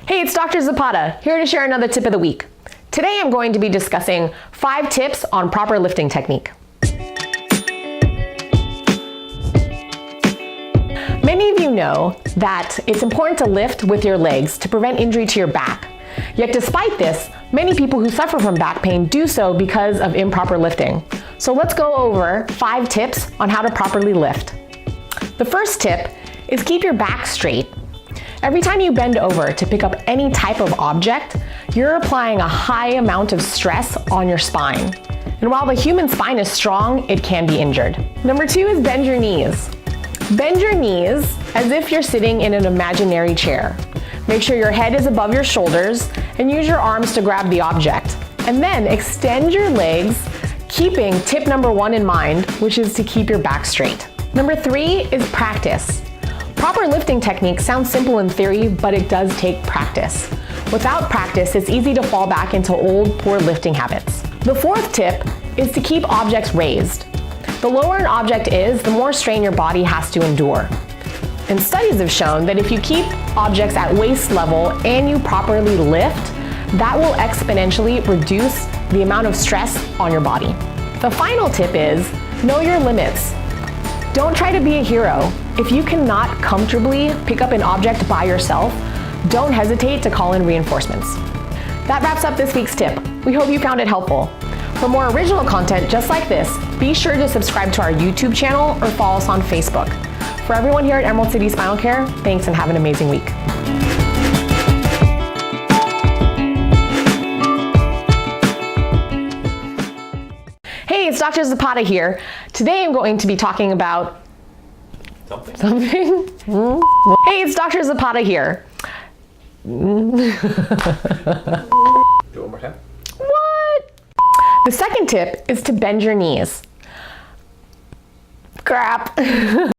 Hey, it's Dr. Zapata, here to share another tip of the week. Today I'm going to be discussing 5 tips on proper lifting technique. Many of you know that it's important to lift with your legs to prevent injury to your back. Yet despite this, many people who suffer from back pain do so because of improper lifting. So let's go over 5 tips on how to properly lift. The first tip is keep your back straight. Every time you bend over to pick up any type of object, you're applying a high amount of stress on your spine. And while the human spine is strong, it can be injured. Number 2 is bend your knees. Bend your knees as if you're sitting in an imaginary chair. Make sure your head is above your shoulders and use your arms to grab the object. And then extend your legs, keeping tip number 1 in mind, which is to keep your back straight. Number 3 is practice. Proper lifting technique sounds simple in theory, but it does take practice. Without practice, it's easy to fall back into old, poor lifting habits. The 4th tip is to keep objects raised. The lower an object is, the more strain your body has to endure. And studies have shown that if you keep objects at waist level and you properly lift, that will exponentially reduce the amount of stress on your body. The final tip is know your limits. Don't try to be a hero. If you cannot comfortably pick up an object by yourself, don't hesitate to call in reinforcements. That wraps up this week's tip. We hope you found it helpful. For more original content just like this, be sure to subscribe to our YouTube channel or follow us on Facebook. For everyone here at Emerald City Spinal Care, thanks and have an amazing week. Hey, it's Dr. Zapata here. Today I'm going to be talking about something? Hey, it's Dr. Zapata here. Do it one more time. What? The second tip is to bend your knees. Crap.